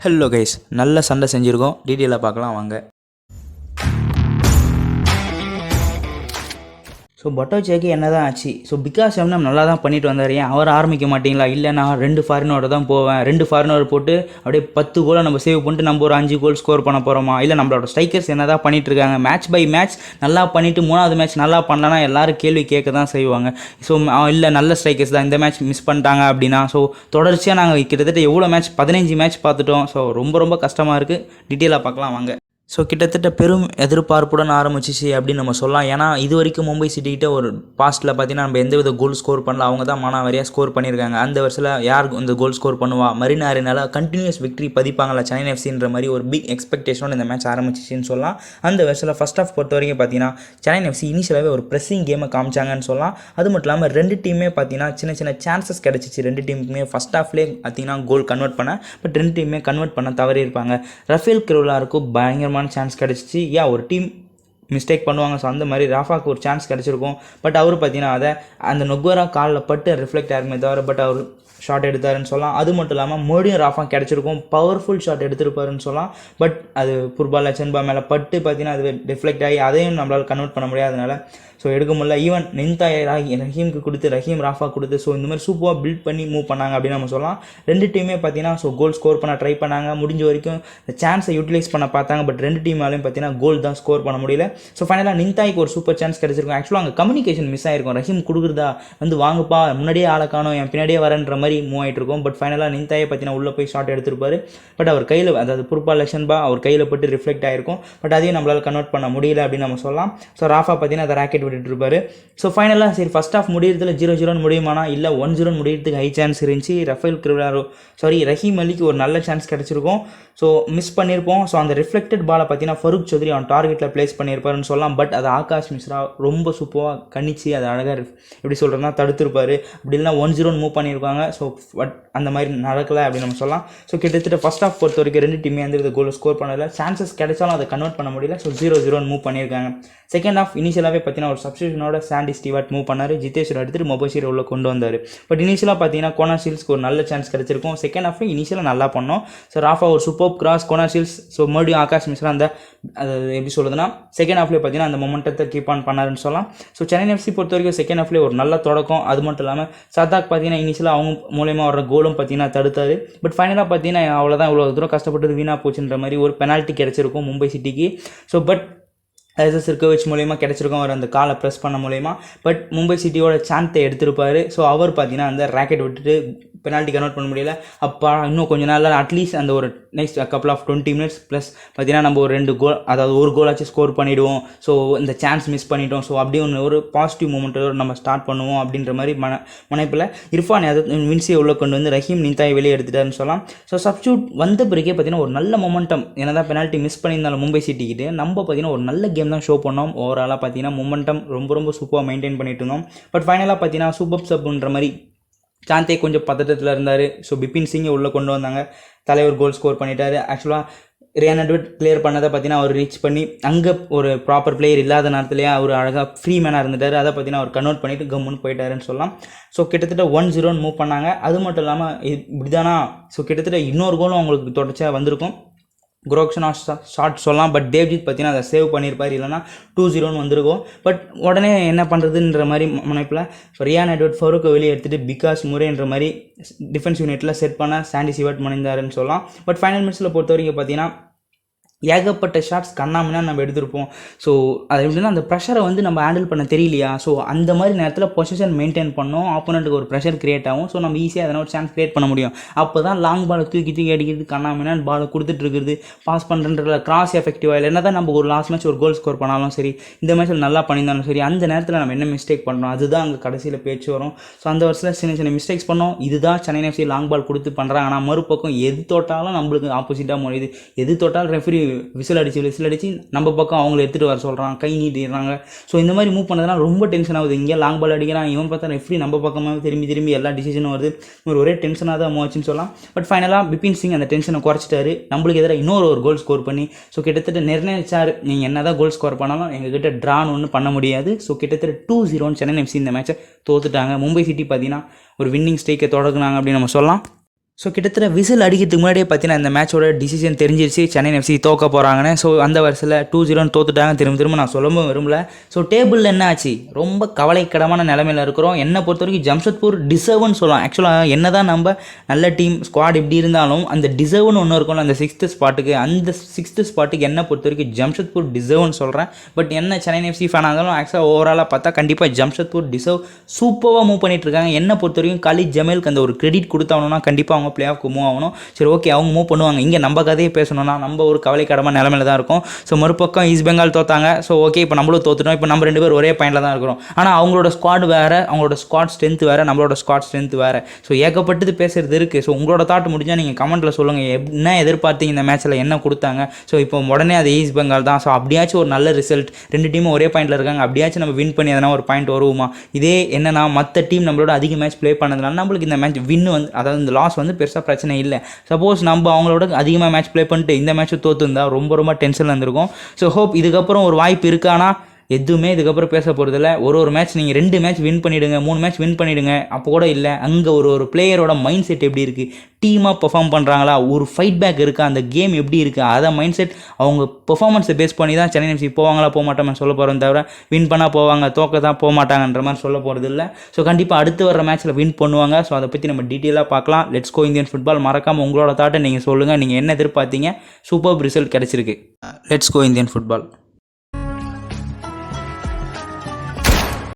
Hello guys, நல்ல சண்டை செஞ்சுருக்கோம். டீட்டெயிலாக பார்க்கலாம் வாங்க. ஸோ பட்டோச்சேக்கு என்ன தான் ஆச்சு? ஸோ பிகாஸ் எம்எம் நல்லா தான் பண்ணிட்டு வந்தார். ஏன் அவர் ஆரம்பிக்க மாட்டிங்களா? இல்லை நான் 2 ஃபாரினோட தான் போவேன், 2 ஃபாரினர் போட்டு அப்படியே 10 கோலை நம்ம சேவ் பண்ணிட்டு நம்ம ஒரு 5 கோல் ஸ்கோர் பண்ண போகிறோமா? இல்லை நம்மளோட ஸ்ட்ரைக்கர்ஸ் என்ன தான் பண்ணிட்டு இருக்காங்க? மேட்ச் பை மேட்ச் நல்லா பண்ணிவிட்டு 3வது மேட்ச் நல்லா பண்ணலன்னா எல்லோரும் கேள்வி கேட்க தான் செய்வாங்க. ஸோ இல்லை நல்ல ஸ்ட்ரைக்கர்ஸ் தான் இந்த மேட்ச் மிஸ் பண்ணிட்டாங்க அப்படின்னா. ஸோ தொடர்ச்சியாக நாங்கள் கிட்டத்தட்ட எவ்வளோ மேட்ச் 15 மேட்ச் பார்த்துட்டோம். ஸோ ரொம்ப கஷ்டமாக இருக்குது. டீட்டெயிலாக பார்க்கலாம் வாங்க. ஸோ கிட்டத்தட்ட பெரும் எதிர்பார்ப்புடன் ஆரம்பிச்சிச்சு அப்படின்னு நம்ம சொல்லலாம். ஏன்னா இது வரைக்கும் மும்பை சிட்டிகிட்ட ஒரு பாஸ்ட்டில் பார்த்தீங்கன்னா நம்ம எந்தவித கோல் ஸ்கோர் பண்ணல. அவங்க தான் மானாவாரியாக ஸ்கோர் பண்ணியிருக்காங்க. அந்த வருஷத்தில் யார் இந்த கோல் ஸ்கோர் பண்ணுவா? மரினா அரினால கண்டினியூஸ் விக்ட்ரி பதிப்பாங்களா சென்னை எஃப்சின்ற மாதிரி ஒரு பிக் எக்ஸ்பெக்டேஷனோட இந்த மேட்ச் ஆரம்பிச்சிச்சின்னு சொல்லலாம். அந்த வருஷத்தில் ஃபஸ்ட் ஆஃப் பொறுத்த வரைக்கும் பார்த்தீங்கன்னா சென்னை எஃப்சி இனிஷியலாகவே ஒரு ப்ரெஸ்ஸிங் கேமை காமிச்சாங்கன்னு சொல்லலாம். அது மட்டும் இல்லாமல் 2 டீமே பார்த்தீங்கன்னா சின்ன சான்சஸ் கிடச்சிச்சு. 2 டீமுக்குமே ஃபஸ்ட் ஆஃப்லேயே பார்த்தீங்கன்னா கோல் கன்வெர்ட் பண்ண, பட் 2 டீமே கன்வெர்ட் பண்ண தவறி இருப்பாங்க. ரஃபேல் கிரோலாருக்கும் பயங்கரமான சான்ஸ் கிடச்சிச்சு. ஒரு டீம் மிஸ்டேக் பண்ணுவாங்க. ஸோ அந்த மாதிரி ராஃபாவுக்கு ஒரு சான்ஸ் கிடச்சிருக்கும். பட் அவர் பார்த்தீங்கன்னா அந்த நொக்வரா காலில் பட்டு ரிஃப்ளெக்ட் ஆகுமே தவிர பட் அவர் ஷாட் எடுத்தாருன்னு சொல்லலாம். அது மட்டும் இல்லாமல் மறுபடியும் ராஃபா கிடச்சிருக்கும், பவர்ஃபுல் ஷாட் எடுத்துருப்பாருன்னு சொல்லலாம். பட் அது ஃபுட்பால் சென்பா மேலே பட்டு பார்த்தீங்கன்னா அது ரிஃப்ளெக்ட் ஆகி அதையும் நம்மளால் கன்வெர்ட் பண்ண முடியாதனால ஸோ எடுக்க முடியல. ஈவன் நிந்தாய் ரஹீமுக்கு கொடுத்து ரஹீம் ராஃபா கொடுத்து ஸோ இந்த மாதிரி சூப்பராக பில்ட் பண்ணி மூவ் பண்ணாங்க அப்படின்னு நம்ம சொல்லலாம். 2 டீமே பார்த்தீங்கன்னா ஸோ கோல் ஸ்கோர் பண்ண ட்ரை பண்ணாங்க. முடிஞ்ச வரைக்கும் இந்த சான்ஸை யூட்டிலைஸ் பண்ண பார்த்தாங்க. பட் 2 டீமாலையும் பார்த்தீங்கன்னா கோல் தான் ஸ்கோர் பண்ண முடியல. ஸோ ஃபைனலாக நிந்தாய்க்கு ஒரு சூப்பர் சான்ஸ் கிடச்சிருக்கும். ஆக்சுவலாக அங்கே கம்யூனிகேஷன் மிஸ் ஆகிருக்கும். ரஹீம் கொடுக்குறதா வந்து வாங்கப்பா, முன்னாடியே ஆளை காணும், என் பின்னாடியே வரன்ற மாதிரி மூவ் ஆகிட்டு இருக்கும். பட் ஃபைனலாக நிந்தாயை பார்த்தீங்கன்னா உள்ளே போய் ஷாட் எடுத்திருப்பாரு. பட் அவர் கையில் அதாவது புர்பால் லட்சன்பா அவர் கையில் போட்டு ரிஃப்ளெக்ட் ஆகிருக்கும். பட் அதையும் நம்மளால் கன்வெர்ட் பண்ண முடியல அப்படின்னு நம்ம சொல்லலாம். ஸோ ராஃபா பார்த்தீங்கன்னா அதை ராக்கெட் விட்டுட்டு இருப்பாரு. ஸோ ஃபைனலாக சரி ஃபஸ்ட் ஆஃப் முடியறதுல 0-0 முடியுமானா? இல்லை 1-0 முடியறதுக்கு ஹை சான்ஸ் இருந்துச்சு. ரஹீம் அலிக்கு ஒரு நல்ல சான்ஸ் கிடச்சிருக்கும். ஸோ மிஸ் பண்ணியிருப்போம். ஸோ அந்த ரிஃப்ளெக்டட் பாலை பார்த்தீங்கன்னா ஃபருக் சௌத்ரி அவன் டார்கெட்டில் பிளேஸ் பண்ணியிருப்பாருன்னு சொல்லலாம். பட் அது ஆகாஷ் மிஸ்ரா ரொம்ப சூப்பராக கணிச்சு அதை அழகாக எப்படி சொல்கிறதுனா தடுத்திருப்பாரு. அப்படி இல்லைனா 1-0 மூவ் பண்ணியிருப்பாங்க. ஸோ பட் அந்த மாதிரி நடக்கலை அப்படின்னு நம்ம சொல்லலாம். ஸோ கிட்டத்தட்ட ஃபஸ்ட் ஆஃப் பொறுத்த வரைக்கும் 2 டீமே வந்து கோல் ஸ்கோர் பண்ணல. சான்சஸ் கிடைச்சாலும் அதை கன்வெர்ட் பண்ண முடியல. ஸோ 0-0 மூவ் பண்ணியிருக்காங்க. செகண்ட் ஆஃப் இனிஷியலாகவே பார்த்தீங்கன்னா ஒரு சப்ஸ்டியூஷனோட சாண்டி ஸ்டீவர்ட் மூவ் பண்ணார். ஜிதேஷ்வர் எடுத்துட்டு மொபைல் உள்ள கொண்டு வந்தார். பட் இனிஷியலாக பார்த்தீங்கன்னா கோனாஷில்ஸ்க்கு ஒரு நல்ல சான்ஸ் கிடச்சிருக்கும். செகண்ட் ஆஃப் இனிஷியலாக நல்லா பண்ணோம். ஸோ ராஃபா ஒரு சூப்பர் கிராஸ் கோனாஷில்ஸ். ஸோ மறுபடியும் ஆகாஷ் மிஸ்ரா அந்த அது எப்படி சொல்லுதுன்னா செகண்ட் ஆஃப்லேயே பார்த்தீங்கன்னா அந்த மொமெண்டத்தை கீப் ஆன் பண்ணாருன்னு சொல்லலாம். ஸோ சென்னை எஃப்சி பொறுத்த வரைக்கும் செகண்ட் ஆஃப்லேயே ஒரு நல்ல தொடக்கம். அது மட்டும் இல்லாமல் சதாக் பார்த்தீங்கன்னா இனிஷியலாக அவங்க மூலயமா வர கோலும் பார்த்தீங்கன்னா தடுத்தார். பட் ஃபைனலாக பார்த்தீங்கன்னா அவ்வளோதான், இவ்வளோ தூரம் கஷ்டப்பட்டது வீணாக போச்சுன்ற மாதிரி ஒரு பெனால்ட்டி கிடச்சிருக்கும் மும்பை சிட்டிக்கு. ஸோ பட் சிர்கோவிச் மூலயமா கிடச்சிருக்கும் அவர் அந்த காலை ப்ரெஸ் பண்ண மூலயமா. பட் மும்பை சிட்டியோட சான்ஸை எடுத்திருப்பார். ஸோ அவர் பார்த்தீங்கன்னா அந்த ராக்கெட் விட்டுட்டு பெனால்ட்டி கன்வெர்ட் பண்ண முடியல. அப்போ இன்னும் கொஞ்சம் நாளில் அட்லீஸ்ட் அந்த ஒரு next couple of 20 minutes plus பார்த்தீங்கன்னா நம்ம ஒரு 2 கோல் அதாவது ஒரு கோலாச்சும் ஸ்கோர் பண்ணிவிடுவோம். ஸோ இந்த சான்ஸ் மிஸ் பண்ணிட்டோம். ஸோ அப்படியே ஒரு பாசிட்டிவ் மூமெண்ட்டோடு நம்ம ஸ்டார்ட் பண்ணுவோம் அப்படின்ற மாதிரி மனைப்பில் இர்ஃபான் வின்சியை உள்ள கொண்டு வந்து ரஹீம் நிந்தாயை வெளியே எடுத்துட்டாருன்னு சொல்லலாம். ஸோ சப்ஸ்டியூட் வந்த பிறகே பார்த்தீங்கன்னா ஒரு நல்ல மொமெண்டம். என்னதான் பெனால்ட்டி மிஸ் பண்ணியிருந்தாலும் மும்பை சிட்டிக்கிட்டு நம்ம பார்த்தீங்கன்னா ஒரு நல்ல கேம் தான் ஷோ பண்ணோம். ஓவராலாக பார்த்தீங்கன்னா மொமெண்டம் ரொம்ப சூப்பராக மெயின்டைன் பண்ணிட்டு இருந்தோம். பட் ஃபைனலாக பார்த்தீங்கன்னா சூப்பர் சப்ன்ற மாதிரி சாந்தே கொஞ்சம் பதட்டத்தில் இருந்தார். ஸோ பிபின் சிங்கை உள்ளே கொண்டு வந்தாங்க. தலைவர் கோல் ஸ்கோர் பண்ணிட்டாரு. ஆக்சுவலாக ரியான் எட்வர்ட் கிளியர் பண்ணதை பார்த்தீங்கன்னா அவர் ரீச் பண்ணி அங்கே ஒரு ப்ராப்பர் பிளேயர் இல்லாத நேரத்துலேயே அவர் அழகாக ஃப்ரீ மேனாக இருந்துட்டார். அதை பார்த்தீங்கன்னா அவர் கன்வெர்ட் பண்ணிவிட்டு கம்முன்னு போயிட்டாருன்னு சொல்லலாம். ஸோ கிட்டத்தட்ட 1-0 மூவ் பண்ணாங்க. அது மட்டும் இல்லாமல் இப்படிதானா ஸோ கிட்டத்தட்ட இன்னொரு கோலும் அவங்களுக்கு தொடர்ச்சியாக வந்திருக்கும். குரோக்ஷனா ஷாட் சொல்லலாம். பட் தேவ்ஜித் பார்த்தீங்கன்னா அதை சேவ் பண்ணியிருப்பார். இல்லைனா 2-0 வந்திருக்கும். பட் உடனே என்ன பண்ணுறதுன்ற மாதிரி முனைப்பில் ரியான் எட்வர்ட் ஃபருக்கை வெளியே எடுத்துகிட்டு பிகாஸ் முரேன்ற மாதிரி டிஃபென்ஸ் யூனிட்டில் செட் பண்ண சாண்டி ஸ்டீவர்ட் முனைந்தாருன்னு சொல்லலாம். பட் ஃபைனல் மினிட்ஸில் பொறுத்த வரைக்கும் பார்த்தீங்கன்னா ஏகப்பட்ட ஷாட்ஸ் கண்ணாமனா நம்ம எடுத்திருப்போம். ஸோ அது எப்படின்னா அந்த ப்ரெஷரை வந்து நம்ம ஹேண்டில் பண்ண தெரியலையா? ஸோ அந்த மாதிரி நேரத்தில் பொசிஷன் மெயின்டைன் பண்ணோம். ஆப்போனண்ட்டுக்கு ஒரு ப்ரெஷர் கிரியேட் ஆகும். ஸோ நம்ம ஈஸியாக அதனால் ஒரு சான்ஸ் கிரியேட் பண்ண முடியும். அப்போ தான் லாங் பாலை தூக்கி அடிக்கிறது கண்ணாமனா பாலை கொடுத்துட்டு இருக்கிறது பாஸ் பண்ணுறதுல கிராஸ் எஃபெக்டிவாக இல்லை. என்ன தான் நம்ம ஒரு லாஸ்ட் மேட்ச் ஒரு கோல் ஸ்கோர் பண்ணாலும் சரி, இந்த மேட்ச்சில் நல்லா பண்ணியிருந்தாலும் சரி, அந்த நேரத்தில் நம்ம என்ன மிஸ்டேக் பண்ணுறோம் அதுதான் அங்கே கடைசியில் பேச்சு வரும். ஸோ அந்த வருஷத்தில் சின்ன மிஸ்டேக்ஸ் பண்ணோம். இதுதான் சென்னை எஃப்சி லாங் பால் கொடுத்து பண்ணுறாங்க. ஆனால் மறுபக்கம் எது தொட்டாலும் நம்மளுக்கு ஆப்போசிட்டாக முடியுது. எது தொட்டாலும் ரெஃப்ரி விசில் அடிச்சு நம்ம பக்கம் அவங்கள எடுத்துகிட்டு வர சொல்கிறாங்க, கை நீட்டிடுறாங்க. ஸோ இந்த மாதிரி மூவ் பண்ணதுனால ரொம்ப டென்ஷன் ஆகுது. இங்கே லாங் பால் அடிக்கிறான், இவன் பார்த்தா ரெஃப்ரி நம்ம பக்கமாக திரும்பி எல்லா டிசிஷனும் வருது. ஒரே டென்ஷனாக தான் மூச்சுன்னு சொல்லலாம். பட் ஃபைனலாக பிபின் சிங் அந்த டென்ஷனை குறைச்சிட்டாரு. நம்மளுக்கு எதிராக இன்னொரு கோல் ஸ்கோர் பண்ணி ஸோ கிட்டத்தட்ட நிர்ணயிச்சார், நீங்கள் என்ன தான் கோல் ஸ்கோர் பண்ணாலும் எங்ககிட்ட ட்ரான் ஒன்றும் பண்ண முடியாது. ஸோ கிட்டத்தட்ட 2-0 சென்னை எஃப்சி இந்த மேட்சை தோத்துட்டாங்க. மும்பை சிட்டி பார்த்தீங்கன்னா ஒரு வின்னிங் ஸ்ட்ரைக்கை தொடங்கினாங்க அப்படின்னு நம்ம சொல்லலாம். ஸோ கிட்டத்தட்ட விசில் அடிக்கிறதுக்கு முன்னாடியே பார்த்தீங்கன்னா இந்த மேட்சோட டிசிஷன் தெரிஞ்சிருச்சு, சென்னை எஃப்சி தோக்க போகிறாங்கன்னு. ஸோ அந்த வருஷத்தில் 2-0 தோத்துட்டாங்க. திரும்ப நான் சொல்லவும் விரும்பல. ஸோ டேபிளில் என்ன ஆச்சு, ரொம்ப கவலைக்கிடமான நிலைமையில் இருக்கிறோம். என்னை பொறுத்த வரைக்கும் ஜம்ஷெட்பூர் டிசர்வ்னு சொல்லலாம். ஆக்சுவலாக என்ன தான் நம்ம நல்ல டீம் ஸ்குவாட் எப்படி இருந்தாலும் அந்த டிசர்வ்னு ஒன்று இருக்கும்ல, அந்த 6th ஸ்பாட்டுக்கு, அந்த 6th ஸ்பாட்டுக்கு என்னை பொறுத்த வரைக்கும் ஜம்ஷெட்பூர் டிசர்வ்னு சொல்கிறேன். பட் என்ன சென்னை எஃப்சி ஃபேனாக இருந்தாலும் ஆக்சுவலாக ஓவராலாக பார்த்தா கண்டிப்பாக ஜம்ஷெட்பூர் டிசர்வ் சூப்பராக மூவ் பண்ணிட்டு இருக்காங்க. என்னை பொறுத்த வரைக்கும் கலீத் ஜமேலுக்கு அந்த ஒரு கிரெடிட் கொடுத்தாங்கன்னா கண்டிப்பாக அவங்க பிளே ஆஃப்க்கு மூவ் ஆகணும். சரி, ஓகே, அவங்க மூவ் பண்ணுவாங்க. இங்கே நம்ம கதையை பேசணும்னா நம்ம ஒரு கவலைக்கிடமான நிலமையில தான் இருக்கும். ஸோ மறுபக்கம் ஈஸ்ட் பெங்கால் தோத்தாங்க. ஸோ ஓகே, இப்போ நம்மளும் தோத்துட்டோம். இப்போ நம்ம 2 பேர் ஒரே பாயிண்டில் தான் இருக்கிறோம். ஆனால் அவங்களோட ஸ்குவாட் வேறு, அவங்களோட ஸ்குவாட் ஸ்ட்ரென்த் வேறு, நம்மளோட ஸ்குவாட் ஸ்ட்ரென்த் வேறு. ஸோ ஏகப்பட்டது பேசுறது இருக்குது. ஸோ உங்களோட தாட் முடிஞ்சால் நீங்கள் கமெண்ட்டில் சொல்லுங்கள். என்ன எதிர்பார்த்தீங்க இந்த மேட்ச்சில், என்ன கொடுத்தாங்க. ஸோ இப்போ உடனே அது ஈஸ்ட் பெங்கால் தான். ஸோ அப்படியாச்சும் ஒரு நல்ல ரிசல்ட், 2 டீமும் ஒரே பாயிண்டில் இருக்காங்க, அப்படியாச்சும் நம்ம வின் பண்ணி எதனா ஒரு பாயிண்ட் வருவோமா. இதே என்னன்னா மற்ற டீம் நம்மளோட அதிக மேட்ச் ப்ளே பண்ணதுனால நம்மளுக்கு இந்த மேட்ச் வின் வந்து, அதாவது இந்த லாஸ் வந்து பெருசாக பிரச்சனை இல்லை. சப்போஸ் நம்ம அவங்களோட அதிகமாக மேட்ச் ப்ளே பண்ணிட்டு இந்த மேட்ச்சை தோற்றுருந்தா ரொம்ப டென்ஷனில் இருந்திருக்கும். ஸோ ஹோப் இதுக்கப்புறம் ஒரு வாய்ப்பு இருக்கானா, எதுவுமே இதுக்கப்புறம் பேச போகிறதில்ல. ஒரு மேட்ச் நீங்கள் 2 மேட்ச் வின் பண்ணிவிடுங்க, 3 மேட்ச் வின் பண்ணிவிடுங்க, அப்போ கூட இல்லை. அங்கே ஒரு பிளேயரோட மைண்ட் செட் எப்படி இருக்குது, டீமாக பெர்ஃபார்ம் பண்ணுறாங்களா, ஒரு ஃபைட் பேக் இருக்கா, அந்த கேம் எப்படி இருக்குது, அதை மைண்ட் செட் அவங்க பெர்ஃபார்மன்ஸை பேஸ் பண்ணி தான் சென்னை எஃப்சி போவாங்களா போக மாட்டோம்னு சொல்ல போகிறோம். தவிர வின் பண்ணால் போவாங்க, தோக்க தான் போக மாட்டாங்கன்ற மாதிரி சொல்ல போகிறது இல்லை. ஸோ கண்டிப்பாக அடுத்து வர மேட்ச்சில் வின் பண்ணுவாங்க. ஸோ அதை பற்றி நம்ம டீட்டெயிலாக பார்க்கலாம். Let's go Indian football. மறக்காமல் உங்களோட தாட்டை நீங்கள் சொல்லுங்கள். நீங்கள் என்ன எதிர்பார்த்தீங்க, சூப்பர் ரிசல்ட் கிடச்சிருக்கு. Let's go Indian football.